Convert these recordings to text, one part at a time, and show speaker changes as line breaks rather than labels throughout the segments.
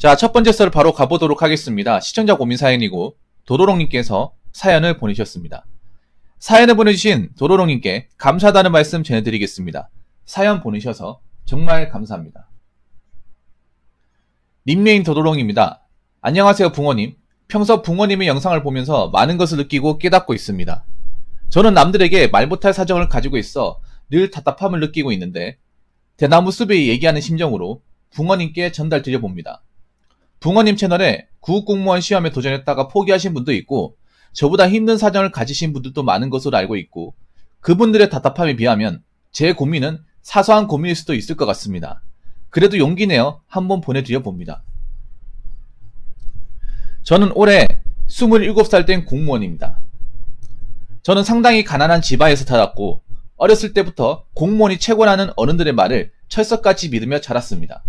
자, 첫 번째 썰 바로 가보도록 하겠습니다. 시청자 고민 사연이고 도로롱님께서 사연을 보내주셨습니다. 사연을 보내주신 도로롱님께 감사하다는 말씀 전해드리겠습니다. 사연 보내셔서 정말 감사합니다. 닉네임 도로롱입니다. 안녕하세요 붕어님. 평소 붕어님의 영상을 보면서 많은 것을 느끼고 깨닫고 있습니다. 저는 남들에게 말 못할 사정을 가지고 있어 늘 답답함을 느끼고 있는데 대나무 숲이 얘기하는 심정으로 붕어님께 전달드려봅니다. 붕어님 채널에 구급공무원 시험에 도전했다가 포기하신 분도 있고 저보다 힘든 사정을 가지신 분들도 많은 것으로 알고 있고 그분들의 답답함에 비하면 제 고민은 사소한 고민일 수도 있을 것 같습니다. 그래도 용기 내어 한번 보내드려 봅니다. 저는 올해 27살 된 공무원입니다. 저는 상당히 가난한 집안에서 자랐고 어렸을 때부터 공무원이 최고라는 어른들의 말을 철석같이 믿으며 자랐습니다.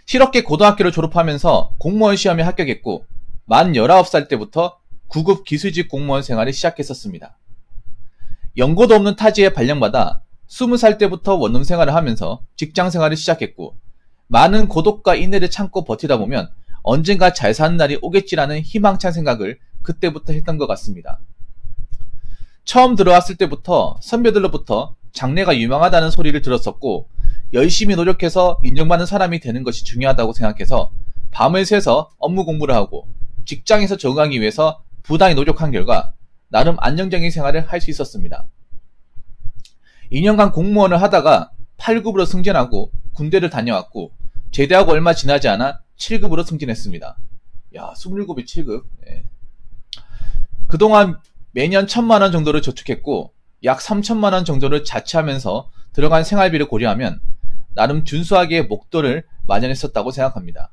실업계 고등학교를 졸업하면서 공무원 시험에 합격했고 만 19살 때부터 구급 기술직 공무원 생활을 시작했었습니다. 연고도 없는 타지에 발령받아 20살 때부터 원룸 생활을 하면서 직장 생활을 시작했고 많은 고독과 인내를 참고 버티다 보면 언젠가 잘 사는 날이 오겠지라는 희망찬 생각을 그때부터 했던 것 같습니다. 처음 들어왔을 때부터 선배들로부터 장래가 유망하다는 소리를 들었었고 열심히 노력해서 인정받는 사람이 되는 것이 중요하다고 생각해서 밤을 새서 업무 공부를 하고 직장에서 적응하기 위해서 부단히 노력한 결과 나름 안정적인 생활을 할 수 있었습니다. 2년간 공무원을 하다가 8급으로 승진하고 군대를 다녀왔고 제대하고 얼마 지나지 않아 7급으로 승진했습니다. 야, 27이 7급. 네. 그동안 매년 1000만원 정도를 저축했고 약 3000만원 정도를 자취하면서 들어간 생활비를 고려하면 나름 준수하게 목돈을 마련했었다고 생각합니다.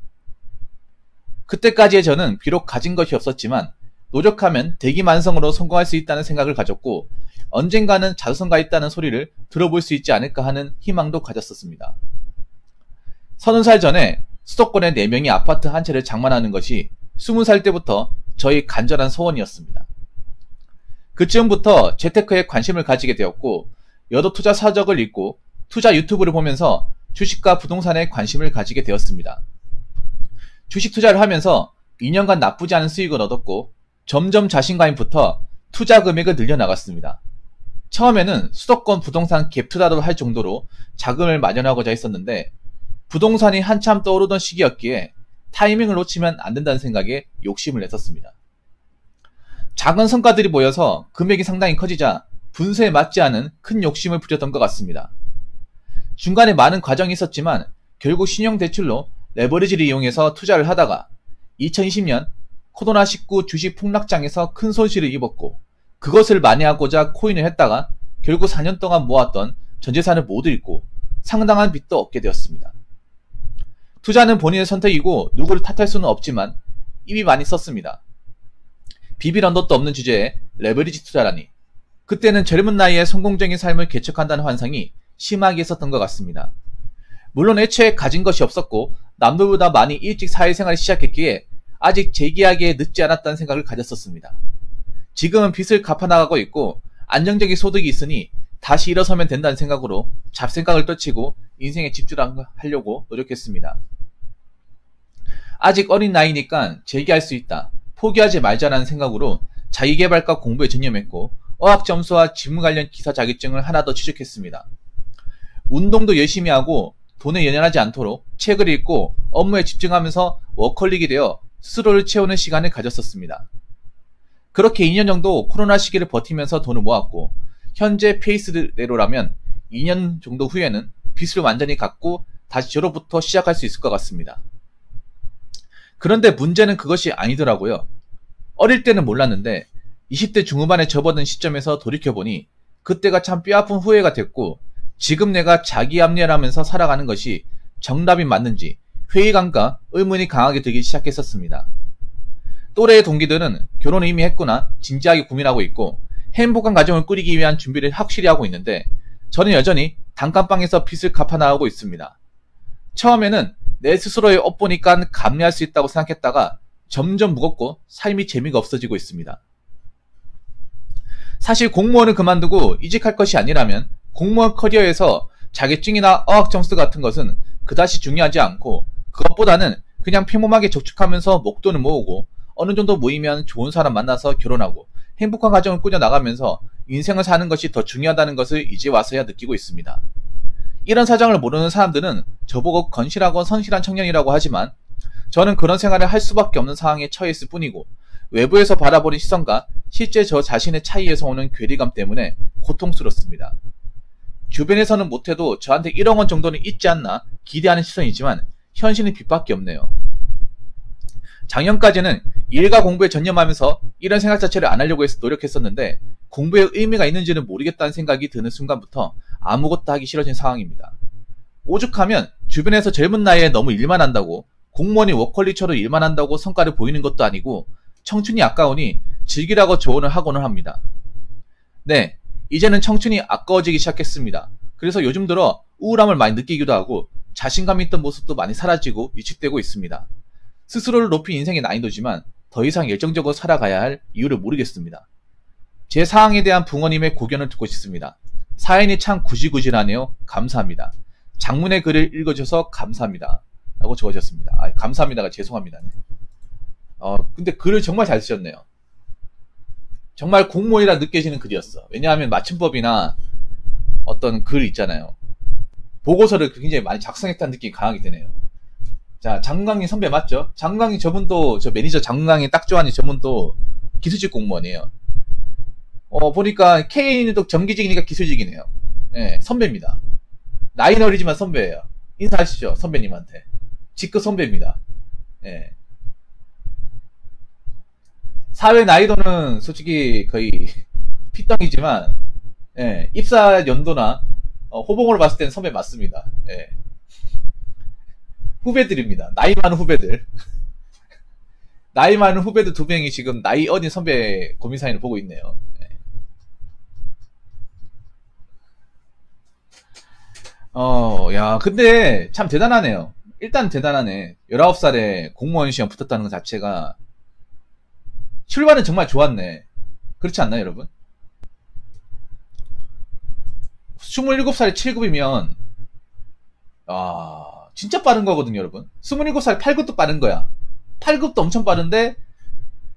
그때까지의 저는 비록 가진 것이 없었지만 노력하면 대기만성으로 성공할 수 있다는 생각을 가졌고 언젠가는 자수성가 있다는 소리를 들어볼 수 있지 않을까 하는 희망도 가졌었습니다. 30살 전에 수도권의 4명이 아파트 한 채를 장만하는 것이 20살 때부터 저희 간절한 소원이었습니다. 그쯤부터 재테크에 관심을 가지게 되었고 여러 투자 서적을 읽고 투자 유튜브를 보면서 주식과 부동산에 관심을 가지게 되었습니다. 주식 투자를 하면서 2년간 나쁘지 않은 수익을 얻었고 점점 자신감이 붙어 투자 금액을 늘려나갔습니다. 처음에는 수도권 부동산 갭 투자도 할 정도로 자금을 마련하고자 했었는데 부동산이 한참 떠오르던 시기였기에 타이밍을 놓치면 안 된다는 생각에 욕심을 냈었습니다. 작은 성과들이 보여서 금액이 상당히 커지자 분수에 맞지 않은 큰 욕심을 부렸던 것 같습니다. 중간에 많은 과정이 있었지만 결국 신용대출로 레버리지를 이용해서 투자를 하다가 2020년 코로나19 주식 폭락장에서 큰 손실을 입었고 그것을 만회하고자 코인을 했다가 결국 4년 동안 모았던 전재산을 모두 잃고 상당한 빚도 얻게 되었습니다. 투자는 본인의 선택이고 누구를 탓할 수는 없지만 이미 많이 썼습니다. 비빌 언덕도 없는 주제에 레버리지 투자라니 그때는 젊은 나이에 성공적인 삶을 개척한다는 환상이 심하게 있었던 것 같습니다. 물론 애초에 가진 것이 없었고 남들보다 많이 일찍 사회생활을 시작했기에 아직 재기하기에 늦지 않았다는 생각을 가졌었습니다. 지금은 빚을 갚아나가고 있고 안정적인 소득이 있으니 다시 일어서면 된다는 생각으로 잡생각을 떨치고 인생에 집중하려고 노력했습니다. 아직 어린 나이니까 재기할 수 있다. 포기하지 말자라는 생각으로 자기계발과 공부에 전념했고 어학점수와 지문 관련 기사 자격증을 하나 더 취득했습니다. 운동도 열심히 하고 돈에 연연하지 않도록 책을 읽고 업무에 집중하면서 워커홀릭이 되어 스스로를 채우는 시간을 가졌었습니다. 그렇게 2년 정도 코로나 시기를 버티면서 돈을 모았고 현재 페이스대로라면 2년 정도 후에는 빚을 완전히 갚고 다시 제로부터 시작할 수 있을 것 같습니다. 그런데 문제는 그것이 아니더라고요. 어릴 때는 몰랐는데 20대 중후반에 접어든 시점에서 돌이켜보니 그때가 참 뼈아픈 후회가 됐고 지금 내가 자기 합리화하면서 살아가는 것이 정답이 맞는지 회의감과 의문이 강하게 들기 시작했었습니다. 또래의 동기들은 결혼을 이미 했구나 진지하게 고민하고 있고 행복한 가정을 꾸리기 위한 준비를 확실히 하고 있는데 저는 여전히 단칸방에서 빚을 갚아나가고 있습니다. 처음에는 내 스스로의 업보니까 감내할 수 있다고 생각했다가 점점 무겁고 삶이 재미가 없어지고 있습니다. 사실 공무원을 그만두고 이직할 것이 아니라면 공무원 커리어에서 자격증이나 어학 점수 같은 것은 그다지 중요하지 않고 그것보다는 그냥 평범하게 저축하면서 목돈을 모으고 어느 정도 모이면 좋은 사람 만나서 결혼하고 행복한 가정을 꾸려나가면서 인생을 사는 것이 더 중요하다는 것을 이제 와서야 느끼고 있습니다. 이런 사정을 모르는 사람들은 저보고 건실하고 성실한 청년이라고 하지만 저는 그런 생활을 할 수밖에 없는 상황에 처했을 뿐이고 외부에서 바라보는 시선과 실제 저 자신의 차이에서 오는 괴리감 때문에 고통스럽습니다. 주변에서는 못해도 저한테 1억 원 정도는 있지 않나 기대하는 시선이지만 현실은 빚밖에 없네요. 작년까지는 일과 공부에 전념하면서 이런 생각 자체를 안 하려고 해서 노력했었는데 공부에 의미가 있는지는 모르겠다는 생각이 드는 순간부터 아무것도 하기 싫어진 상황입니다. 오죽하면 주변에서 젊은 나이에 너무 일만 한다고 공무원이 워컬리처럼 일만 한다고 성과를 보이는 것도 아니고 청춘이 아까우니 즐기라고 조언을 하고는 합니다. 네, 이제는 청춘이 아까워지기 시작했습니다. 그래서 요즘 들어 우울함을 많이 느끼기도 하고 자신감 있던 모습도 많이 사라지고 위축되고 있습니다. 스스로를 높인 인생의 난이도지만 더 이상 열정적으로 살아가야 할 이유를 모르겠습니다. 제 상황에 대한 붕어님의 고견을 듣고 싶습니다. 사연이 참 구질구질하네요. 감사합니다. 장문의 글을 읽어줘서 감사합니다. 라고 적어주셨습니다. 감사합니다가 죄송합니다. 네. 근데 글을 정말 잘 쓰셨네요. 정말 공무원이라 느껴지는 글이었어. 왜냐하면 맞춤법이나 어떤 글 있잖아요. 보고서를 굉장히 많이 작성했다는 느낌이 강하게 드네요. 자, 장강희 선배 맞죠? 장강희 저분도, 저 매니저 장강희 딱 좋아하는 저분도 기술직 공무원이에요. 보니까 K님도 정기직이니까 기술직이네요. 예, 선배입니다. 나이는 어리지만 선배예요. 인사하시죠, 선배님한테. 직급 선배입니다. 예. 사회 나이도는 솔직히 거의 피덩이지만, 예, 입사 연도나 호봉으로 봤을 때는 선배 맞습니다. 예. 후배들입니다. 나이 많은 후배들. 나이 많은 후배들 2명이 지금 나이 어린 선배 고민사연을 보고 있네요. 네. 야, 근데 참 대단하네요. 일단 대단하네. 19살에 공무원 시험 붙었다는 것 자체가 출발은 정말 좋았네. 그렇지 않나요, 여러분? 27살에 7급이면 진짜 빠른 거거든요, 여러분. 27살 8급도 빠른 거야. 8급도 엄청 빠른데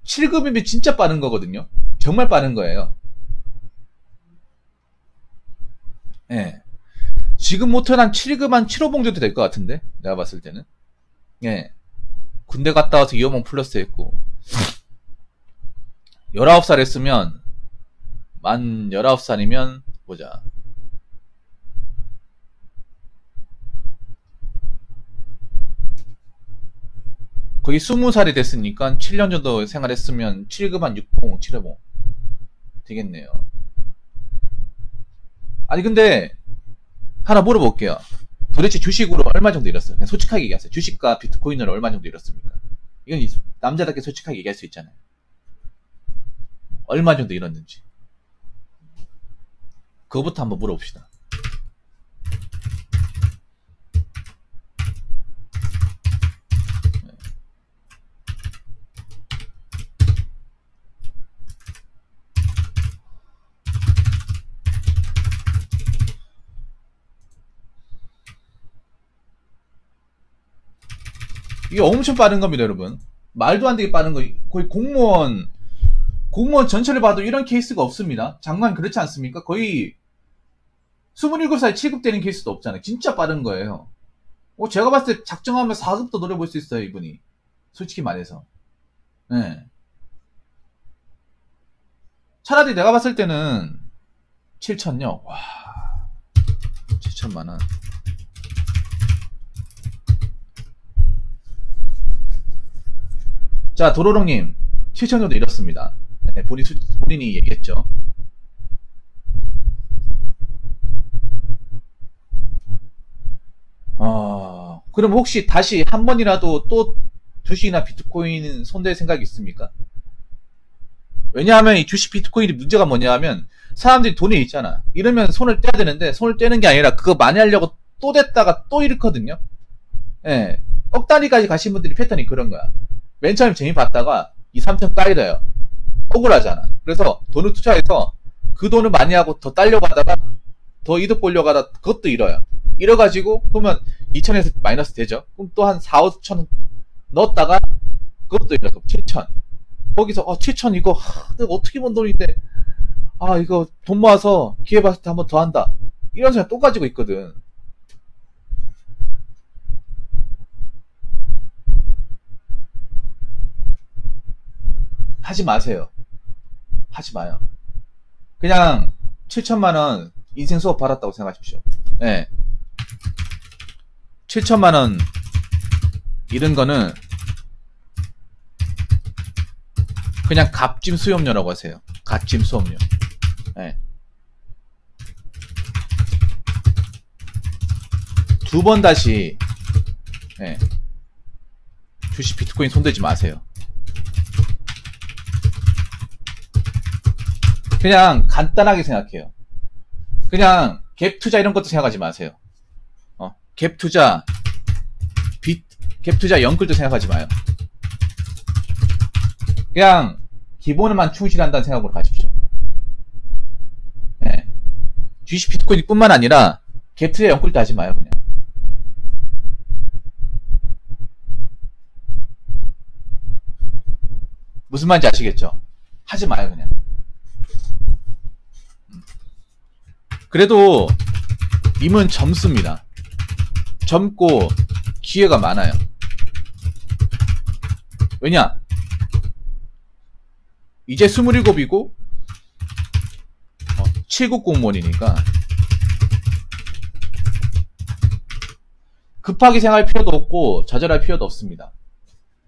7급이면 진짜 빠른 거거든요. 정말 빠른 거예요. 예. 네. 지금 못한 한 7급 한 7호봉 정도 될 것 같은데, 내가 봤을 때는. 예. 네. 군대 갔다 와서 2호봉 플러스 했고 19살 했으면 만 19살이면 보자. 거의 20살이 됐으니까 7년 정도 생활했으면 7급 한 6봉, 7호봉 되겠네요. 아니 근데 하나 물어볼게요. 도대체 주식으로 얼마 정도 잃었어요? 그냥 솔직하게 얘기하세요. 주식과 비트코인으로 얼마 정도 잃었습니까? 이건 남자답게 솔직하게 얘기할 수 있잖아요. 얼마 정도 잃었는지 그거부터 한번 물어봅시다. 이게 엄청 빠른 겁니다, 여러분. 말도 안 되게 빠른 거. 거의 공무원 전체를 봐도 이런 케이스가 없습니다. 장관 그렇지 않습니까? 거의 27살에 7급 되는 케이스도 없잖아요. 진짜 빠른 거예요. 제가 봤을 때 작정하면 4급도 노려볼 수 있어요, 이분이. 솔직히 말해서. 네. 차라리 내가 봤을 때는 7천요. 와, 7천만원. 자, 도로롱님 7천 정도 잃었습니다. 네, 본인이 얘기했죠. 그럼 혹시 다시 한 번이라도 또 주식이나 비트코인 손댈 생각이 있습니까? 왜냐하면 이 주식 비트코인이 문제가 뭐냐 하면 사람들이 돈이 있잖아. 이러면 손을 떼야 되는데 손을 떼는 게 아니라 그거 많이 하려고 또 댔다가 또 잃거든요. 예. 억 단위까지 가신 분들이 패턴이 그런 거야. 맨 처음에 재미 봤다가 2, 3천 까이려요. 억울하잖아. 그래서 돈을 투자해서 그 돈을 많이 하고 더 따려고 하다가 더 이득 보려고 하다가 그것도 잃어요. 잃어가지고 그러면 2천에서 마이너스 되죠. 그럼 또 한 4, 5천 넣었다가 그것도 이렇게 7천. 거기서 7천 이거 내가 어떻게 번 돈인데 이거 돈 모아서 기회 봤을 때 한 번 더 한다. 이런 생각 또 가지고 있거든. 하지 마세요. 하지 마요. 그냥 7천만 원 인생 수업 받았다고 생각하십시오. 예. 7천만 원 이런 거는 그냥 값짐 수업료라고 하세요. 값짐 수업료. 예. 두 번 다시 주식 비트코인 손대지 마세요. 그냥 간단하게 생각해요. 그냥 갭 투자 이런 것도 생각하지 마세요. 갭 투자, 갭 투자 영끌도 생각하지 마요. 그냥 기본에만 충실한다는 생각으로 가십시오. 네. 주식 비트코인 뿐만 아니라 갭 투자 영끌도 하지 마요. 그냥. 무슨 말인지 아시겠죠? 하지 마요. 그냥. 그래도 님은 젊습니다. 젊고 기회가 많아요. 왜냐? 이제 27이고 7급 공무원이니까 급하게 생각할 필요도 없고 좌절할 필요도 없습니다.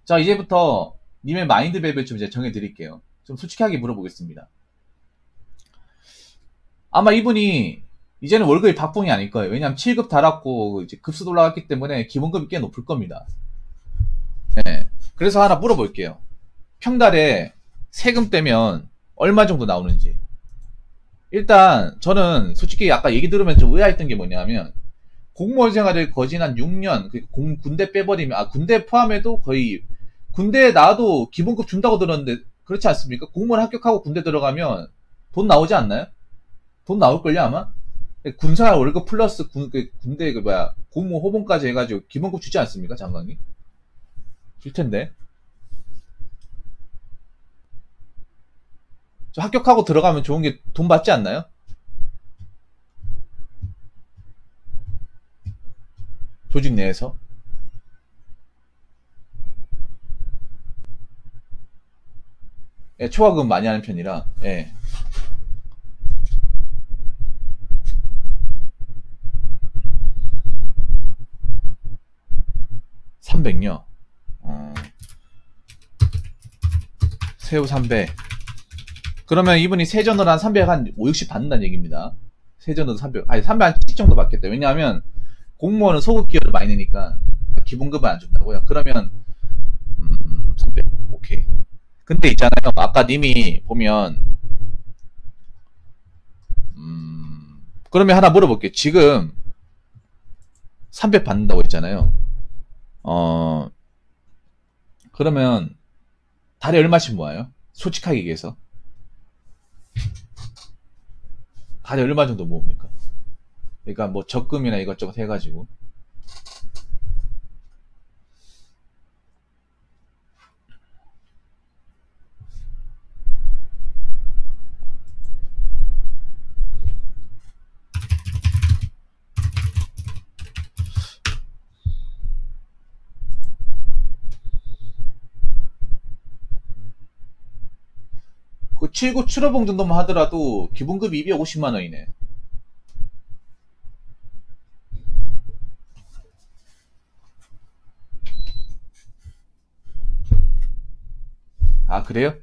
자, 이제부터 님의 마인드맵을 좀 이제 정해드릴게요. 좀 솔직하게 물어보겠습니다. 아마 이분이 이제는 월급이 박봉이 아닐 거예요. 왜냐하면 7급 달았고 이제 급수도 올라갔기 때문에 기본급이 꽤 높을 겁니다. 네. 그래서 하나 물어볼게요. 평달에 세금 떼면 얼마 정도 나오는지. 일단 저는 솔직히 아까 얘기 들으면 좀 의아했던 게 뭐냐면 공무원 생활을 거진 한 6년 군대 빼버리면 군대 포함해도 거의 군대에 나와도 기본급 준다고 들었는데 그렇지 않습니까? 공무원 합격하고 군대 들어가면 돈 나오지 않나요? 돈 나올걸요 아마? 군생활 월급 플러스 군대 공무 호봉까지 해가지고 기본급 주지 않습니까 장관이? 줄 텐데. 저 합격하고 들어가면 좋은 게 돈 받지 않나요? 조직 내에서. 예, 초과금 많이 하는 편이라. 예. 300요. 세후 300. 그러면 이분이 세전으로 한 300, 한 5, 60 받는다는 얘기입니다. 세전으로 300, 아니 300 한 70 정도 받겠다. 왜냐하면 공무원은 소급 기여를 많이 내니까 기본급은 안 준다고요. 그러면 300. 오케이. 근데 있잖아요. 아까 님이 보면 그러면 하나 물어볼게요. 지금 300 받는다고 했잖아요. 그러면 달에 얼마씩 모아요? 솔직하게 얘기해서. 달에 얼마 정도 모읍니까? 그러니까 뭐 적금이나 이것저것 해가지고. 그 7구 출어봉 정도만 하더라도 기본급이 250만원이네. 아, 그래요?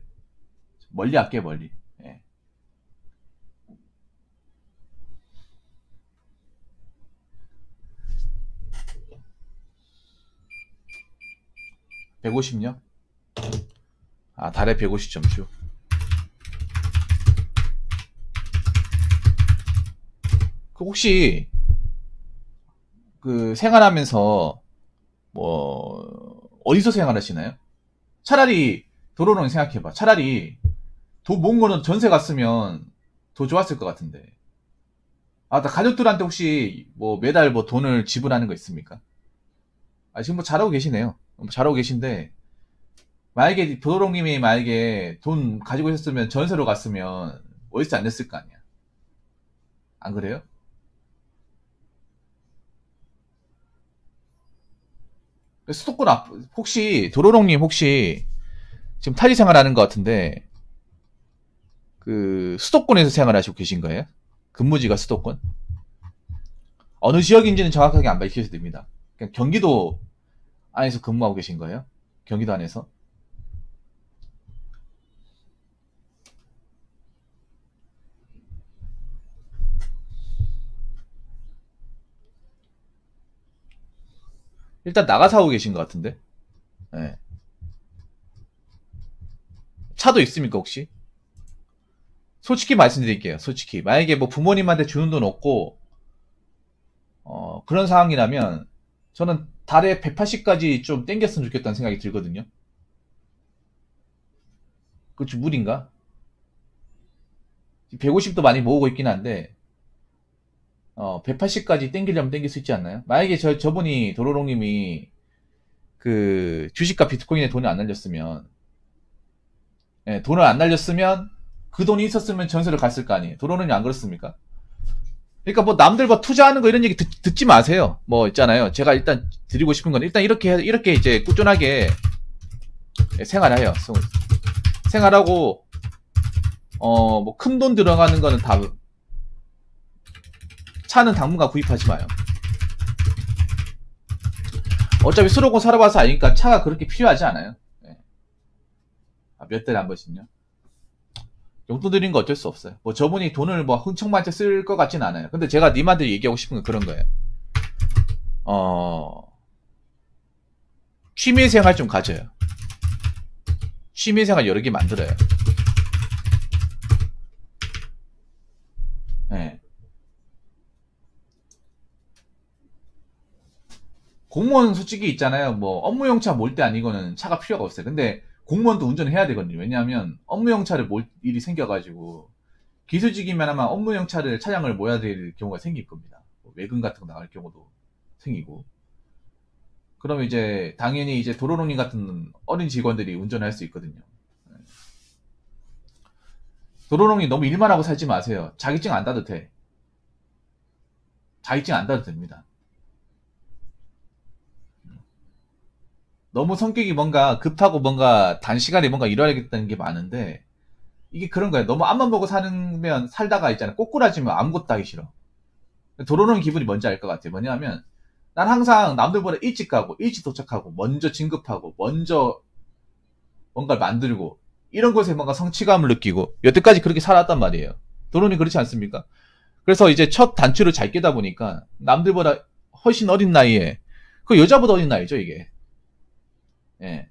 멀리 할게, 멀리. 예. 150요? 아, 달에 150점수. 그 혹시 그 생활하면서 뭐 어디서 생활하시나요? 차라리 도로는 생각해봐. 차라리 돈 모은 거는 전세 갔으면 더 좋았을 것 같은데. 나 가족들한테 혹시 뭐 매달 뭐 돈을 지불하는 거 있습니까? 지금 뭐 잘하고 계시네요. 잘하고 계신데, 만약에 도로롱님이 만약에 돈 가지고 있었으면 전세로 갔으면 월세 안 냈을 거 아니야. 안 그래요? 수도권 앞, 혹시 도로롱님 혹시 지금 타지 생활하는 것 같은데 그 수도권에서 생활하시고 계신 거예요? 근무지가 수도권? 어느 지역인지는 정확하게 안 밝히셔도 됩니다. 그냥 경기도 안에서 근무하고 계신 거예요? 경기도 안에서? 일단 나가서 하고 계신 것 같은데? 네. 차도 있습니까 혹시? 솔직히 말씀드릴게요. 솔직히 만약에 뭐 부모님한테 주는 돈 없고 그런 상황이라면 저는 달에 180까지 좀 땡겼으면 좋겠다는 생각이 들거든요. 그거 좀 무리인가? 150도 많이 모으고 있긴 한데 180까지 땡기려면 땡길 수 있지 않나요? 만약에 저분이 도로롱님이 그 주식과 비트코인에 돈을 안 날렸으면 예, 돈을 안 날렸으면 그 돈이 있었으면 전세를 갔을 거 아니에요. 도로롱이 안 그렇습니까? 그러니까 뭐 남들 뭐 투자하는 거 이런 얘기 듣지 마세요. 뭐 있잖아요. 제가 일단 드리고 싶은 건 일단 이렇게 이제 꾸준하게 생활해요. 생활하고 뭐 큰 돈 들어가는 거는 다 차는 당분간 구입하지 마요. 어차피 수도권 살아봐서 아니까 차가 그렇게 필요하지 않아요. 네. 몇 달에 한 번씩요. 용돈 드리는 거 어쩔 수 없어요. 뭐 저분이 돈을 뭐 흥청망청 쓸 것 같진 않아요. 근데 제가 님한테 얘기하고 싶은 건 그런 거예요. 취미생활 좀 가져요. 취미생활 여러 개 만들어요. 네. 공무원 솔직히 있잖아요. 뭐 업무용 차 몰 때 아니고는 차가 필요가 없어요. 근데 공무원도 운전을 해야 되거든요. 왜냐하면 업무용 차를 몰 일이 생겨가지고 기술직이면 아마 업무용 차량을 모아야 될 경우가 생길 겁니다. 뭐 외근 같은 거 나갈 경우도 생기고. 그럼 이제 당연히 이제 도로롱님 같은 어린 직원들이 운전을 할 수 있거든요. 도로롱이 너무 일만 하고 살지 마세요. 자격증 안 따도 돼. 자격증 안 따도 됩니다. 너무 성격이 뭔가 급하고 뭔가 단시간에 뭔가 이뤄야겠다는 게 많은데 이게 그런 거예요. 너무 앞만 보고 사면 살다가 있잖아요. 꼬꾸라지면 아무것도 하기 싫어. 도로롱 기분이 뭔지 알 것 같아요. 뭐냐면 난 항상 남들보다 일찍 가고 일찍 도착하고 먼저 진급하고 먼저 뭔가를 만들고 이런 것에 뭔가 성취감을 느끼고 여태까지 그렇게 살았단 말이에요. 도로님 그렇지 않습니까? 그래서 이제 첫 단추를 잘 깨다 보니까 남들보다 훨씬 어린 나이에 그 여자보다 어린 나이죠 이게. 예.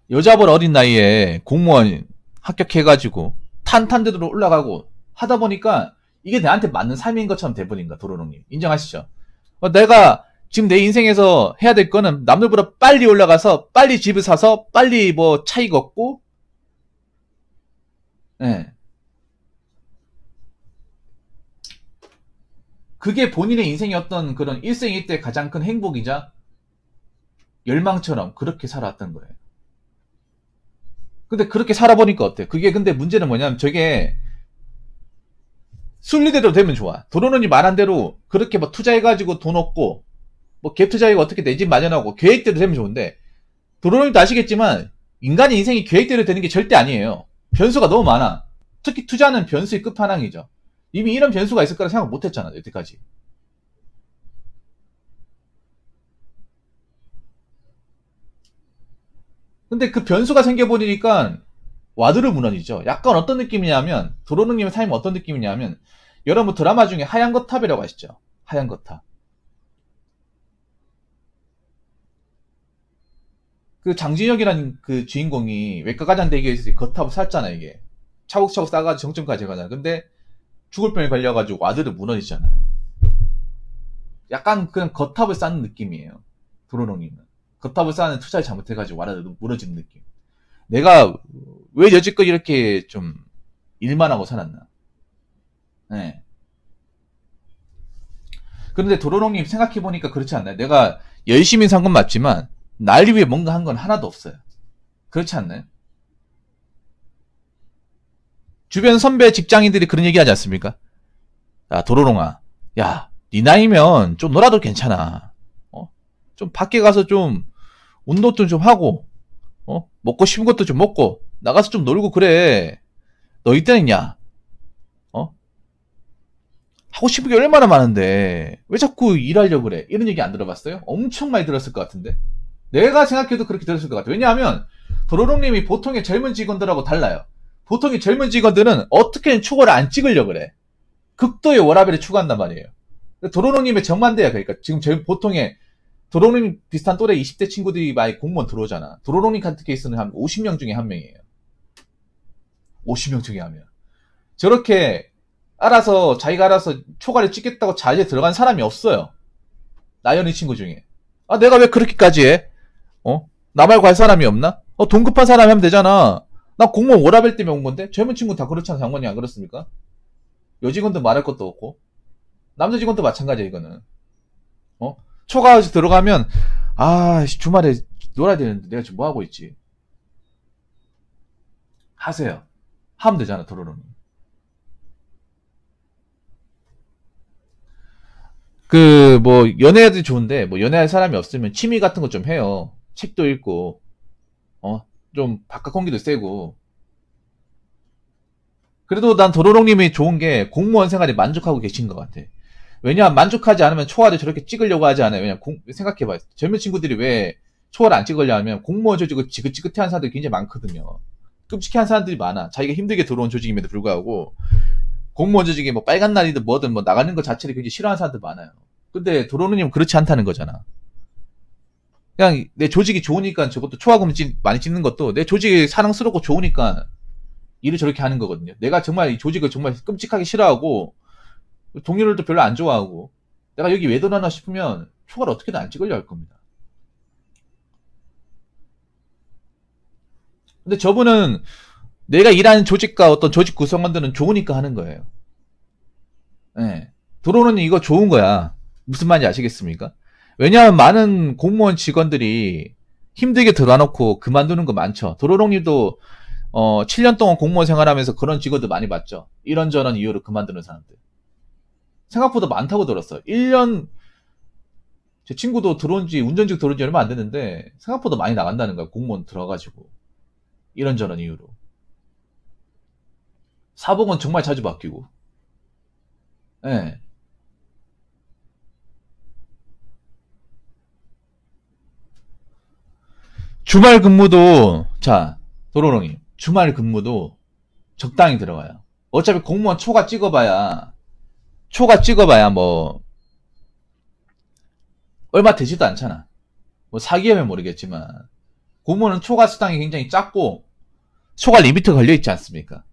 여자보다 어린 나이에 공무원 합격해가지고 탄탄대로 올라가고 하다 보니까 이게 나한테 맞는 삶인 것처럼 돼버린 거야 도로롱님. 인정하시죠? 내가 지금 내 인생에서 해야 될 거는 남들보다 빨리 올라가서 빨리 집을 사서 빨리 뭐 차익 얻고 예. 그게 본인의 인생의 어떤 그런 일생일대 가장 큰 행복이자 열망처럼 그렇게 살아왔던 거예요. 근데 그렇게 살아보니까 어때? 그게 근데 문제는 뭐냐면 저게 순리대로 되면 좋아. 도로론이 말한 대로 그렇게 뭐 투자해가지고 돈 얻고 뭐 갭 투자해고 어떻게 내 집 마련하고 계획대로 되면 좋은데 도로론님도 아시겠지만 인간의 인생이 계획대로 되는 게 절대 아니에요. 변수가 너무 많아. 특히 투자는 변수의 끝판왕이죠. 이미 이런 변수가 있을 거라 생각 못 했잖아, 여태까지. 근데 그 변수가 생겨버리니까 와드를 무너지죠. 약간 어떤 느낌이냐면 도로능님의 삶이 어떤 느낌이냐면 여러분 드라마 중에 하얀 거탑이라고 아시죠? 하얀 거탑. 그 장진혁이라는 그 주인공이 외과과장대기에서 거탑을 샀잖아 이게. 차곡차곡 쌓아가지고 정점까지 가잖아. 근데 죽을 병에 걸려가지고 와드를 무너지잖아요. 약간 그냥 거탑을 쌓는 느낌이에요. 도로롱님은. 거탑을 쌓는 투자를 잘못해가지고 와드를 무너지는 느낌. 내가 왜 여지껏 이렇게 좀 일만 하고 살았나. 네. 그런데 도로롱님 생각해보니까 그렇지 않나요? 내가 열심히 산 건 맞지만 날 위해 뭔가 한 건 하나도 없어요. 그렇지 않나요? 주변 선배 직장인들이 그런 얘기 하지 않습니까? 야, 도로롱아. 야, 네 나이면 좀 놀아도 괜찮아. 좀 밖에 가서 좀 운동도 좀 하고, 먹고 싶은 것도 좀 먹고, 나가서 좀 놀고 그래. 너 이때는 야, 어? 하고 싶은 게 얼마나 많은데, 왜 자꾸 일하려고 그래? 이런 얘기 안 들어봤어요? 엄청 많이 들었을 것 같은데? 내가 생각해도 그렇게 들었을 것 같아요. 왜냐하면, 도로롱님이 보통의 젊은 직원들하고 달라요. 보통의 젊은 직원들은 어떻게든 초과를 안 찍으려고 그래. 극도의 워라밸을 추구한단 말이에요. 도로롱님의 정반대야. 그러니까 지금 보통의 도로롱님 비슷한 또래 20대 친구들이 많이 공무원 들어오잖아. 도로롱님 같은 케이스는 한 50명 중에 한 명이에요. 50명 중에 한 명. 저렇게 자기가 알아서 초과를 찍겠다고 자리에 들어간 사람이 없어요. 나연이 친구 중에. 아, 내가 왜 그렇게까지 해? 나 말고 할 사람이 없나? 돈 급한 사람이 하면 되잖아. 나 공무원 워라밸 때문에 온 건데? 젊은 친구 다 그렇잖아. 장관이 안 그렇습니까? 여직원도 말할 것도 없고. 남자 직원도 마찬가지야, 이거는. 초과 들어가면, 주말에 놀아야 되는데 내가 지금 뭐 하고 있지? 하세요. 하면 되잖아, 도로롱. 연애도 좋은데, 연애할 사람이 없으면 취미 같은 거 좀 해요. 책도 읽고, 좀 바깥 공기도 쐬고. 그래도 난 도로롱님이 좋은 게 공무원 생활에 만족하고 계신 것 같아. 왜냐하면 만족하지 않으면 초과를 저렇게 찍으려고 하지 않아요. 왜냐면 생각해봐요. 젊은 친구들이 왜 초과를 안 찍으려 하면 공무원 조직을 지긋지긋해하는 사람들이 굉장히 많거든요. 끔찍해하는 사람들이 많아. 자기가 힘들게 들어온 조직임에도 불구하고 공무원 조직에 빨간 날이든 뭐든 나가는 것 자체를 굉장히 싫어하는 사람들 많아요. 근데 도로롱님은 그렇지 않다는 거잖아. 그냥 내 조직이 좋으니까 저것도 초과금 많이 찍는 것도 내 조직이 사랑스럽고 좋으니까 일을 저렇게 하는 거거든요. 내가 정말 이 조직을 정말 끔찍하게 싫어하고 동료들도 별로 안 좋아하고 내가 여기 왜 들어나 싶으면 초과를 어떻게든 안 찍으려 할 겁니다. 근데 저분은 내가 일하는 조직과 어떤 조직 구성원들은 좋으니까 하는 거예요. 네. 도로는 이거 좋은 거야. 무슨 말인지 아시겠습니까? 왜냐하면 많은 공무원 직원들이 힘들게 들어놓고 그만두는 거 많죠. 도로롱님도 7년 동안 공무원 생활하면서 그런 직원들 많이 봤죠. 이런저런 이유로 그만두는 사람들. 생각보다 많다고 들었어요. 1년, 제 친구도 운전직 들어온 지 얼마 안 됐는데, 생각보다 많이 나간다는 거야. 공무원 들어가지고. 이런저런 이유로. 사복은 정말 자주 바뀌고. 예. 네. 주말 근무도, 도로롱이. 주말 근무도 적당히 들어가요. 어차피 공무원 초과 찍어봐야 얼마 되지도 않잖아. 사기하면 모르겠지만 공무원은 초과 수당이 굉장히 작고 초과 리미트 걸려있지 않습니까?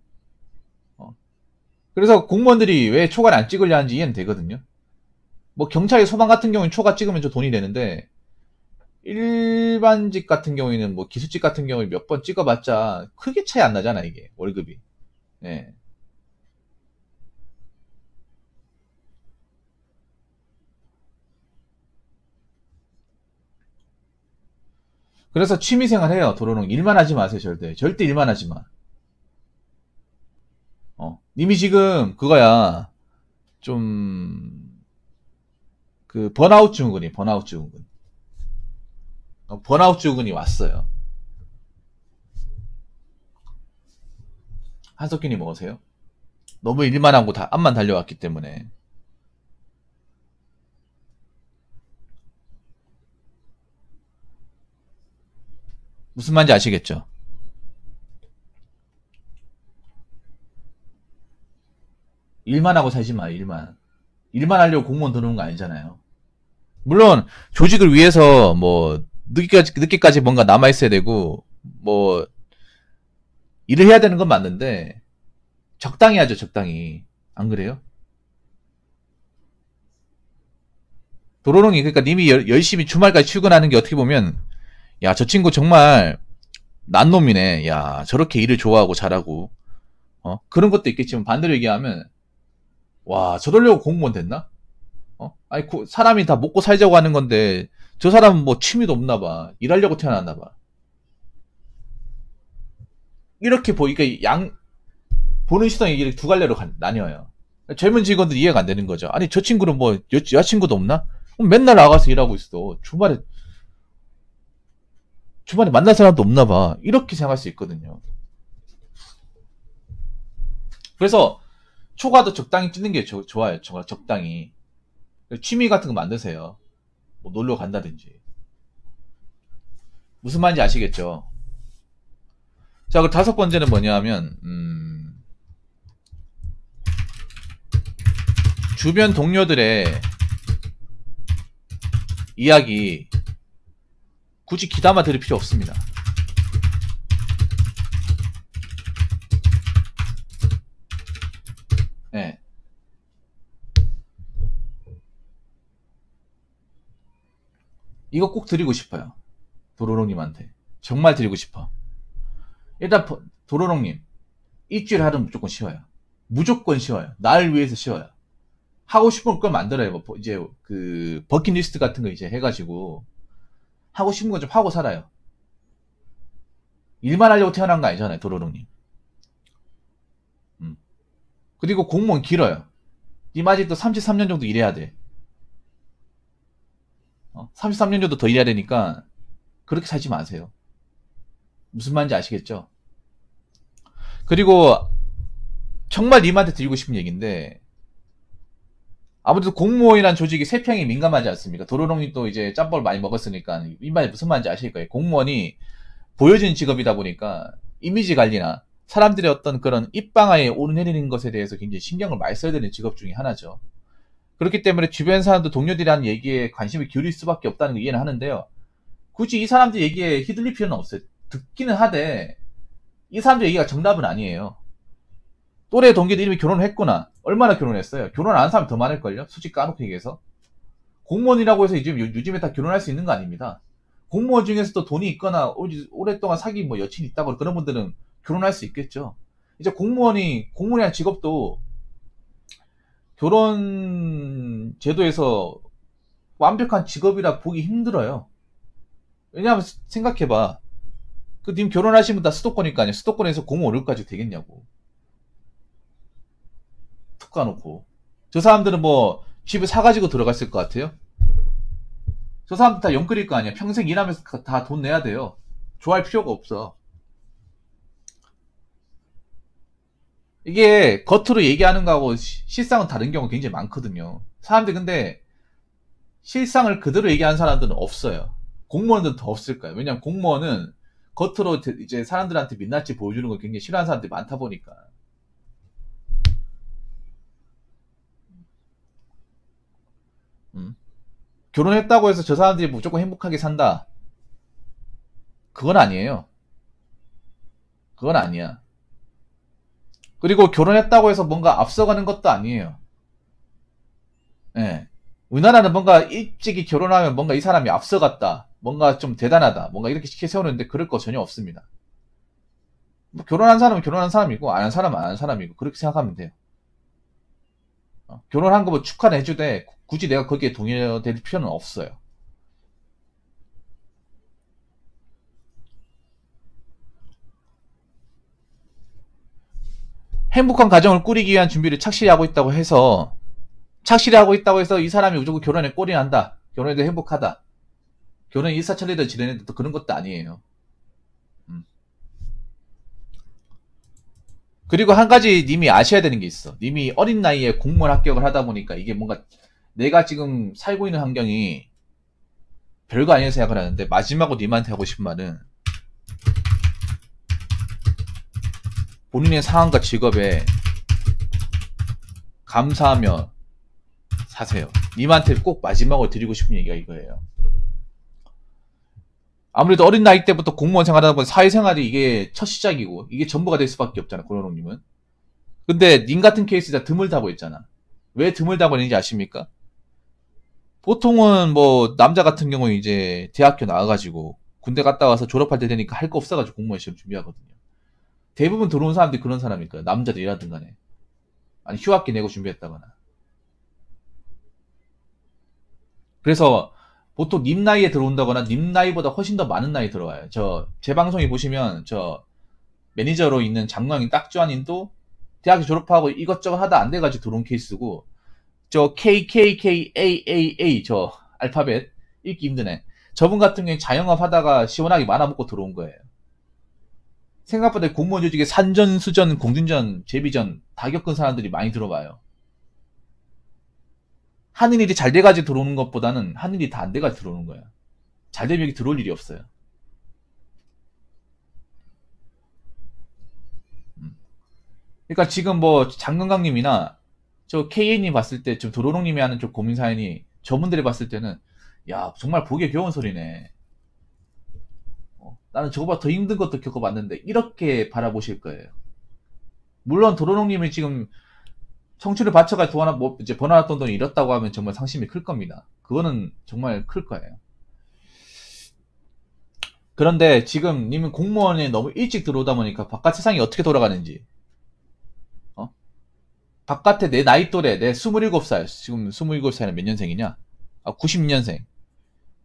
그래서 공무원들이 왜 초과를 안 찍으려 하는지 이해는 되거든요. 경찰 소방 같은 경우는 초과 찍으면 좀 돈이 되는데 일반직 같은 경우에는 기수직 같은 경우에 몇 번 찍어봤자 크게 차이 안 나잖아, 이게 월급이. 예. 그래서 취미생활 해요, 도로롱. 일만 하지 마세요, 절대. 절대 일만 하지 마. 님이 지금, 그거야. 번아웃 증후군이, 번아웃 증후군. 번아웃 증후군이 왔어요. 한석균이 먹으세요? 너무 일만 하고 앞만 달려왔기 때문에. 무슨 말인지 아시겠죠? 일만 하고 살지 마, 일만. 일만 하려고 공무원 들어오는 거 아니잖아요. 물론, 조직을 위해서, 늦게까지 뭔가 남아있어야 되고, 일을 해야 되는 건 맞는데, 적당히 하죠, 적당히. 안 그래요? 도로롱이, 그러니까 님이 열심히 주말까지 출근하는 게 어떻게 보면, 야, 저 친구 정말, 난 놈이네. 야, 저렇게 일을 좋아하고 잘하고. 그런 것도 있겠지만, 반대로 얘기하면, 와, 저러려고 공무원 됐나? 아니, 사람이 다 먹고 살자고 하는 건데, 저 사람은 뭐 취미도 없나 봐. 일하려고 태어났나 봐. 이렇게 보니까 보는 시선이 이렇게 두 갈래로 나뉘어요. 젊은 직원들 이해가 안 되는 거죠. 아니, 저 친구는 뭐 여자친구도 없나? 맨날 나가서 일하고 있어. 주말에 만날 사람도 없나 봐. 이렇게 생각할 수 있거든요. 그래서 초과도 적당히 찌는 게 좋아요. 적당히. 취미 같은 거 만드세요. 뭐 놀러 간다든지. 무슨 말인지 아시겠죠? 자, 그 다섯 번째는 뭐냐면, 주변 동료들의 이야기 굳이 귀담아 들을 필요 없습니다. 네. 이거 꼭 드리고 싶어요. 도로롱님한테. 정말 드리고 싶어. 일단 도로롱님, 일주일 하루는 무조건 쉬워요. 무조건 쉬워요. 나를 위해서 쉬워요. 하고 싶은 걸 만들어요. 뭐 이제 그 버킷리스트 같은 거 이제 해가지고 하고 싶은 거 좀 하고 살아요. 일만 하려고 태어난 거 아니잖아요, 도로롱님. 그리고 공무원 길어요. 님 아직도 33년 정도 일해야 돼. 33년 정도 더 일해야 되니까 그렇게 살지 마세요. 무슨 말인지 아시겠죠? 그리고 정말 님한테 드리고 싶은 얘기인데, 아무래도 공무원이란 조직이 세평이 민감하지 않습니까? 도로롱이 또 이제 짬뽕을 많이 먹었으니까 이 말 무슨 말인지 아실 거예요. 공무원이 보여지는 직업이다 보니까 이미지 관리나 사람들의 어떤 그런 입방아에 오르내리는 것에 대해서 굉장히 신경을 많이 써야 되는 직업 중에 하나죠. 그렇기 때문에 주변 사람들, 동료들이라는 얘기에 관심을 기울일 수밖에 없다는 걸 이해는 하는데요. 굳이 이 사람들 얘기에 휘둘릴 필요는 없어요. 듣기는 하되 이 사람들 얘기가 정답은 아니에요. 또래 동기들 이미 결혼을 했구나. 얼마나 결혼했어요? 결혼 안 한 사람이 더 많을걸요? 솔직히 까놓고 얘기해서. 공무원이라고 해서 요즘에 다 결혼할 수 있는 거 아닙니다. 공무원 중에서도 돈이 있거나 오랫동안 사귄 뭐 여친이 있다고 그런 분들은 결혼할 수 있겠죠. 이제 공무원이라는 직업도 결혼 제도에서 완벽한 직업이라 보기 힘들어요. 왜냐하면 생각해봐. 님 결혼하시면 다 수도권이니까 아니야. 수도권에서 공무원 월급까지 되겠냐고. 툭 까놓고. 저 사람들은 뭐 집을 사가지고 들어갔을 것 같아요? 저 사람들 다 영끌일 거 아니야. 평생 일하면서 다 돈 내야 돼요. 좋아할 필요가 없어. 이게 겉으로 얘기하는 거하고 실상은 다른 경우가 굉장히 많거든요. 사람들 근데 실상을 그대로 얘기하는 사람들은 없어요. 공무원들은 더 없을 거예요. 왜냐면 공무원은 겉으로 이제 사람들한테 민낯지 보여주는 걸 굉장히 싫어하는 사람들이 많다 보니까. 결혼했다고 해서 저 사람들이 무조건 행복하게 산다. 그건 아니에요. 그건 아니야. 그리고 결혼했다고 해서 뭔가 앞서가는 것도 아니에요. 예. 우리나라는 뭔가 일찍이 결혼하면 뭔가 이 사람이 앞서갔다. 뭔가 좀 대단하다. 뭔가 이렇게 시켜 세우는데 그럴 거 전혀 없습니다. 뭐 결혼한 사람은 결혼한 사람이고 안 한 사람은 안 한 사람이고 그렇게 생각하면 돼요. 결혼한 거 뭐 축하는 해주되 굳이 내가 거기에 동의될 필요는 없어요. 행복한 가정을 꾸리기 위한 준비를 착실히 하고 있다고 해서 이 사람이 무조건 결혼에 꼴이 난다. 결혼해도 행복하다. 결혼 일사천리를 지내는 또 그런 것도 아니에요. 그리고 한 가지 님이 아셔야 되는 게 있어. 님이 어린 나이에 공무원 합격을 하다 보니까 이게 뭔가 내가 지금 살고 있는 환경이 별거 아니라고 생각을 하는데, 마지막으로 님한테 하고 싶은 말은 본인의 상황과 직업에 감사하며 사세요. 님한테 꼭 마지막으로 드리고 싶은 얘기가 이거예요. 아무래도 어린 나이 때부터 공무원 생활하다 보면 사회생활이 이게 첫 시작이고 이게 전부가 될 수밖에 없잖아, 고현웅님은. 근데 님 같은 케이스 다 드물다고 했잖아. 왜 드물다고 했는지 아십니까? 보통은 뭐 남자 같은 경우는 이제 대학교 나와가지고 군대 갔다 와서 졸업할 때 되니까 할 거 없어가지고 공무원 시험 준비하거든요. 대부분 들어온 사람들이 그런 사람일 거예요. 남자들이라든 간에. 아니 휴학기 내고 준비했다거나. 그래서 보통 님 나이에 들어온다거나 님 나이보다 훨씬 더 많은 나이 들어와요. 제 방송에 보시면 매니저로 있는 장광인 딱주환님도 대학교 졸업하고 이것저것 하다 안 돼가지고 들어온 케이스고, KKKAAA 알파벳 읽기 힘든 애. 저분 같은 경우에 자영업 하다가 시원하게 말아먹고 들어온 거예요. 생각보다 공무원 조직에 산전, 수전, 공준전, 제비전 다 겪은 사람들이 많이 들어와요. 하는 일이 잘 돼가지고 들어오는 것보다는 하는 일이 다 안 돼가지고 들어오는 거예요. 잘 되면 여기 들어올 일이 없어요. 그러니까 지금 뭐 장건강님이나 KA님 봤을 때 좀 도로롱님이 하는 좀 고민 사연이 저분들이 봤을 때는 야 정말 보기에 겨운 소리네. 나는 저거보다 더 힘든 것도 겪어봤는데 이렇게 바라보실 거예요. 물론 도로롱님이 지금 청취를 바쳐가 이제 번화놨던 돈이 잃었다고 하면 정말 상심이 클 겁니다. 그거는 정말 클 거예요. 그런데 지금 님은 공무원에 너무 일찍 들어오다 보니까 바깥 세상이 어떻게 돌아가는지, 바깥에 내 나이 또래, 내 27살, 지금 27살은 몇 년생이냐? 92년생.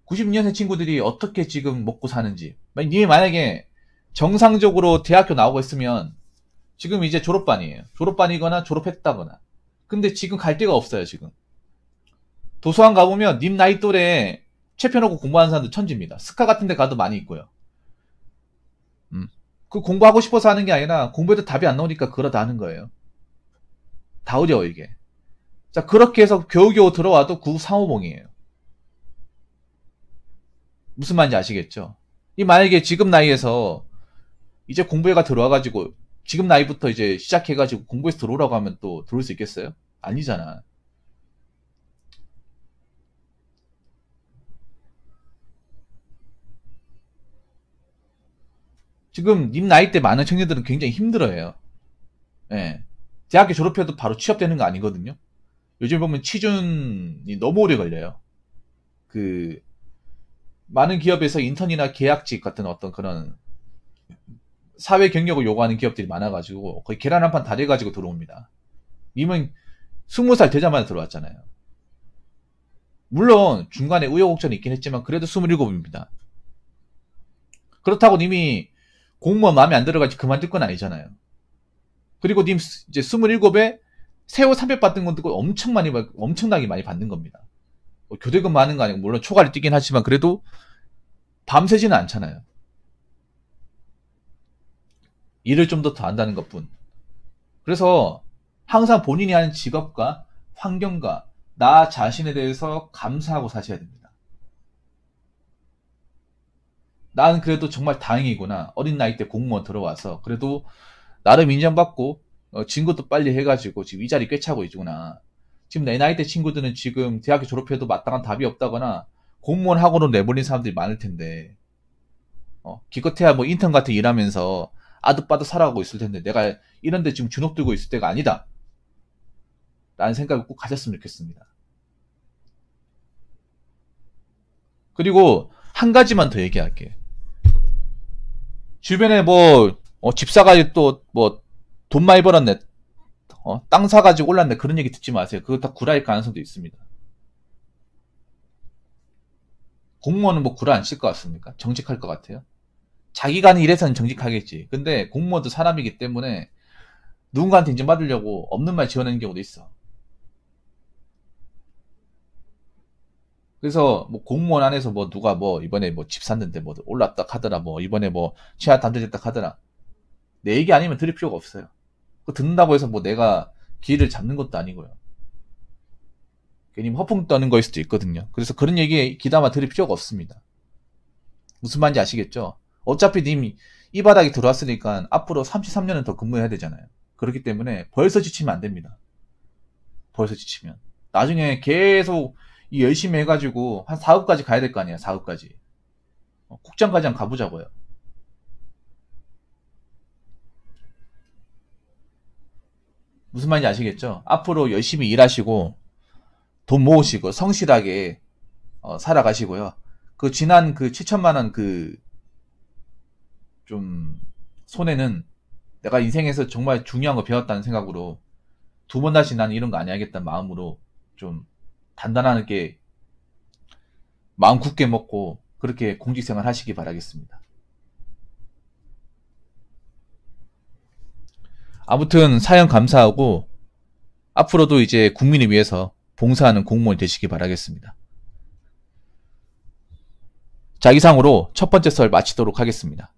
92년생 친구들이 어떻게 지금 먹고 사는지. 님이 만약에 정상적으로 대학교 나오고 있으면 지금 이제 졸업반이에요. 졸업반이거나 졸업했다거나. 근데 지금 갈 데가 없어요, 지금. 도서관 가보면 님 나이 또래 책 펴놓고 공부하는 사람들 천지입니다. 스카 같은 데 가도 많이 있고요. 그 공부하고 싶어서 하는 게 아니라 공부해도 답이 안 나오니까 그러다 하는 거예요. 다 어려워, 이게. 자, 그렇게 해서 겨우겨우 들어와도 구상호봉이에요. 무슨 말인지 아시겠죠? 만약에 지금 나이에서 이제 공부해가 들어와가지고 지금 나이부터 이제 시작해가지고 공부해서 들어오라고 하면 또 들어올 수 있겠어요? 아니잖아. 지금 님 나이 때 많은 청년들은 굉장히 힘들어해요. 예. 대학교 졸업해도 바로 취업되는 거 아니거든요. 요즘 보면 취준이 너무 오래 걸려요. 많은 기업에서 인턴이나 계약직 같은 어떤 그런 사회 경력을 요구하는 기업들이 많아가지고 거의 계란 한 판 다 돼가지고 들어옵니다. 님은 20살 되자마자 들어왔잖아요. 물론 중간에 우여곡절이 있긴 했지만 그래도 27입니다. 그렇다고 님이 공무원 마음에 안 들어가지고 그만둘 건 아니잖아요. 그리고 님 이제 27에 세월 300 받는 것도 엄청나게 많이 받는 겁니다. 교대금 많은 거 아니고 물론 초과를 뛰긴 하지만 그래도 밤새지는 않잖아요. 일을 좀 더 한다는 것뿐. 그래서 항상 본인이 하는 직업과 환경과 나 자신에 대해서 감사하고 사셔야 됩니다. 나는 그래도 정말 다행이구나. 어린 나이 때 공무원 들어와서 그래도 나름 인정받고 진급도 빨리 해가지고 지금 이 자리 꿰차고 있구나. 지금 내 나이 때 친구들은 지금 대학교 졸업해도 마땅한 답이 없다거나 공무원 학원으로 내보낸 사람들이 많을 텐데 기껏해야 뭐 인턴 같은 일하면서 아득바득 살아가고 있을 텐데 내가 이런데 지금 주눅 들고 있을 때가 아니다 라는 생각을 꼭 가졌으면 좋겠습니다. 그리고 한 가지만 더 얘기할게. 주변에 집 사가지고 또 돈 많이 벌었네, 땅 사가지고 올랐네, 그런 얘기 듣지 마세요. 그거 다 구라일 가능성도 있습니다. 공무원은 구라 안 칠 것 같습니까? 정직할 것 같아요? 자기가 하는 일에서는 정직하겠지. 근데 공무원도 사람이기 때문에 누군가한테 인정받으려고 없는 말 지어내는 경우도 있어. 그래서 공무원 안에서 누가 이번에 집 샀는데 올랐다 하더라, 이번에 치아 단절됐다 하더라. 내 얘기 아니면 들을 필요가 없어요. 그거 듣는다고 해서 내가 기회를 잡는 것도 아니고요. 괜히 허풍 떠는 거일 수도 있거든요. 그래서 그런 얘기에 귀담아 들을 필요가 없습니다. 무슨 말인지 아시겠죠? 어차피 님이 이 바닥에 들어왔으니까 앞으로 33년은 더 근무해야 되잖아요. 그렇기 때문에 벌써 지치면 안 됩니다. 벌써 지치면 나중에 계속 열심히 해가지고 한 4급까지 가야 될 거 아니에요. 4급까지 국장까지 한번 가보자고요. 무슨 말인지 아시겠죠? 앞으로 열심히 일하시고 돈 모으시고 성실하게 살아가시고요. 지난 7천만원 좀 손해는 내가 인생에서 정말 중요한 거 배웠다는 생각으로 두 번 다시 난 이런 거 안 해야겠다는 마음으로 좀 단단하게 마음 굳게 먹고 그렇게 공직생활 하시기 바라겠습니다. 아무튼 사연 감사하고 앞으로도 이제 국민을 위해서 봉사하는 공무원 되시기 바라겠습니다. 자, 이상으로 첫 번째 썰 마치도록 하겠습니다.